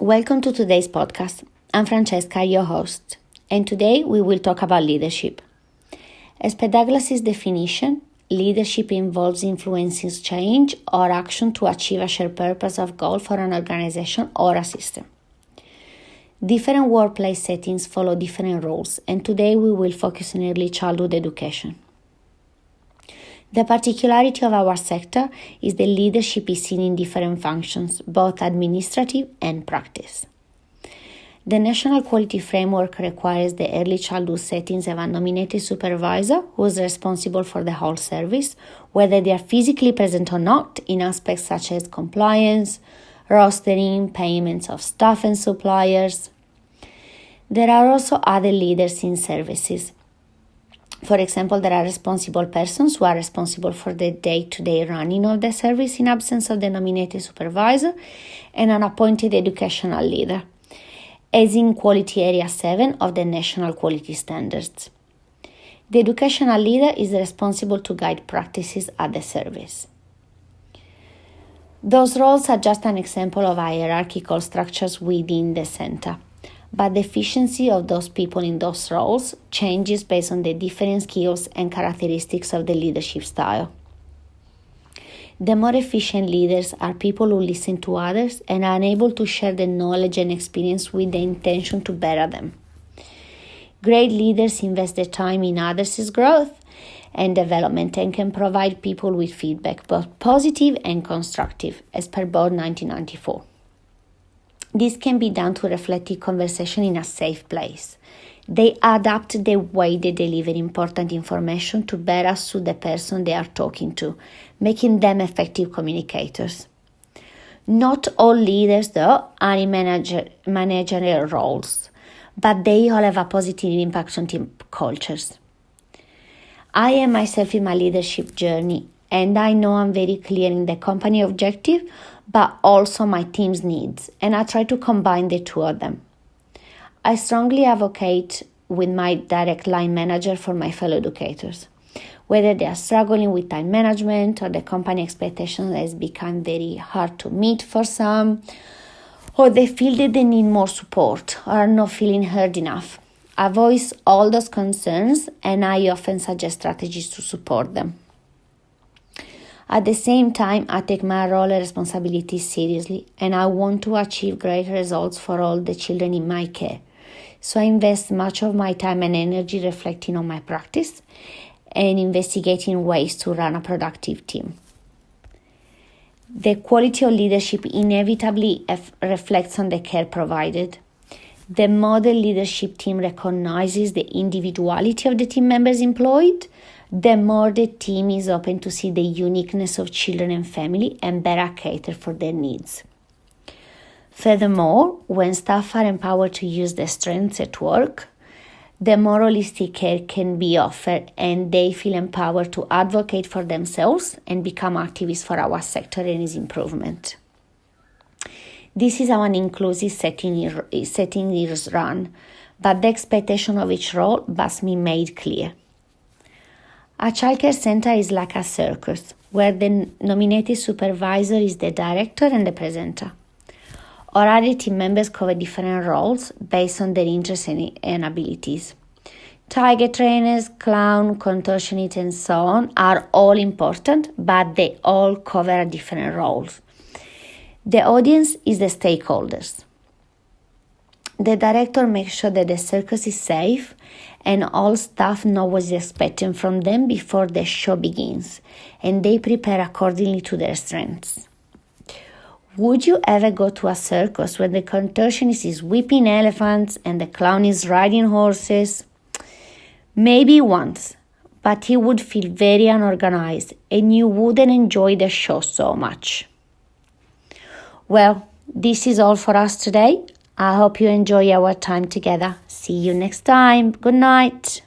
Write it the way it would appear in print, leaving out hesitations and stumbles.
Welcome to today's podcast. I'm Francesca, your host, and today we will talk about leadership. As per Douglas's definition, leadership involves influencing change or action to achieve a shared purpose or goal for an organization or a system. Different workplace settings follow different rules, and today we will focus on early childhood education. The particularity of our sector is that leadership is seen in different functions, both administrative and practice. The National Quality Framework requires the early childhood settings have a nominated supervisor who is responsible for the whole service, whether they are physically present or not, in aspects such as compliance, rostering, payments of staff and suppliers. There are also other leaders in services. For example, there are responsible persons who are responsible for the day-to-day running of the service in absence of the nominated supervisor and an appointed educational leader, as in Quality Area 7 of the National Quality Standards. The educational leader is responsible to guide practices at the service. Those roles are just an example of hierarchical structures within the center. But the efficiency of those people in those roles changes based on the different skills and characteristics of the leadership style. The more efficient leaders are people who listen to others and are able to share the knowledge and experience with the intention to better them. Great leaders invest their time in others' growth and development and can provide people with feedback, both positive and constructive, as per Board 1994. This can be done to reflective conversation in a safe place. They adapt the way they deliver important information to better suit the person they are talking to, making them effective communicators. Not all leaders, though, are in managerial roles, but they all have a positive impact on team cultures. I am myself in my leadership journey, and I know I'm very clear in the company objective, but also my team's needs, and I try to combine the two of them. I strongly advocate with my direct line manager for my fellow educators, whether they are struggling with time management or the company expectation has become very hard to meet for some, or they feel that they need more support or are not feeling heard enough. I voice all those concerns and I often suggest strategies to support them. At the same time, I take my role and responsibilities seriously, and I want to achieve great results for all the children in my care. So I invest much of my time and energy reflecting on my practice and investigating ways to run a productive team. The quality of leadership inevitably reflects on the care provided. The model leadership team recognizes the individuality of the team members employed, the more the team is open to see the uniqueness of children and family and better cater for their needs. Furthermore, when staff are empowered to use their strengths at work, the more holistic care can be offered and they feel empowered to advocate for themselves and become activists for our sector and its improvement. This is how an inclusive setting is run, but the expectation of each role must be made clear. A childcare center is like a circus, where the nominated supervisor is the director and the presenter. Or other team members cover different roles based on their interests and abilities. Tiger trainers, clown, contortionists, and so on are all important, but they all cover different roles. The audience is the stakeholders. The director makes sure that the circus is safe and all staff know what is expected from them before the show begins, and they prepare accordingly to their strengths. Would you ever go to a circus where the contortionist is whipping elephants and the clown is riding horses? Maybe once, but you would feel very unorganized and you wouldn't enjoy the show so much. Well, this is all for us today. I hope you enjoy our time together. See you next time. Good night.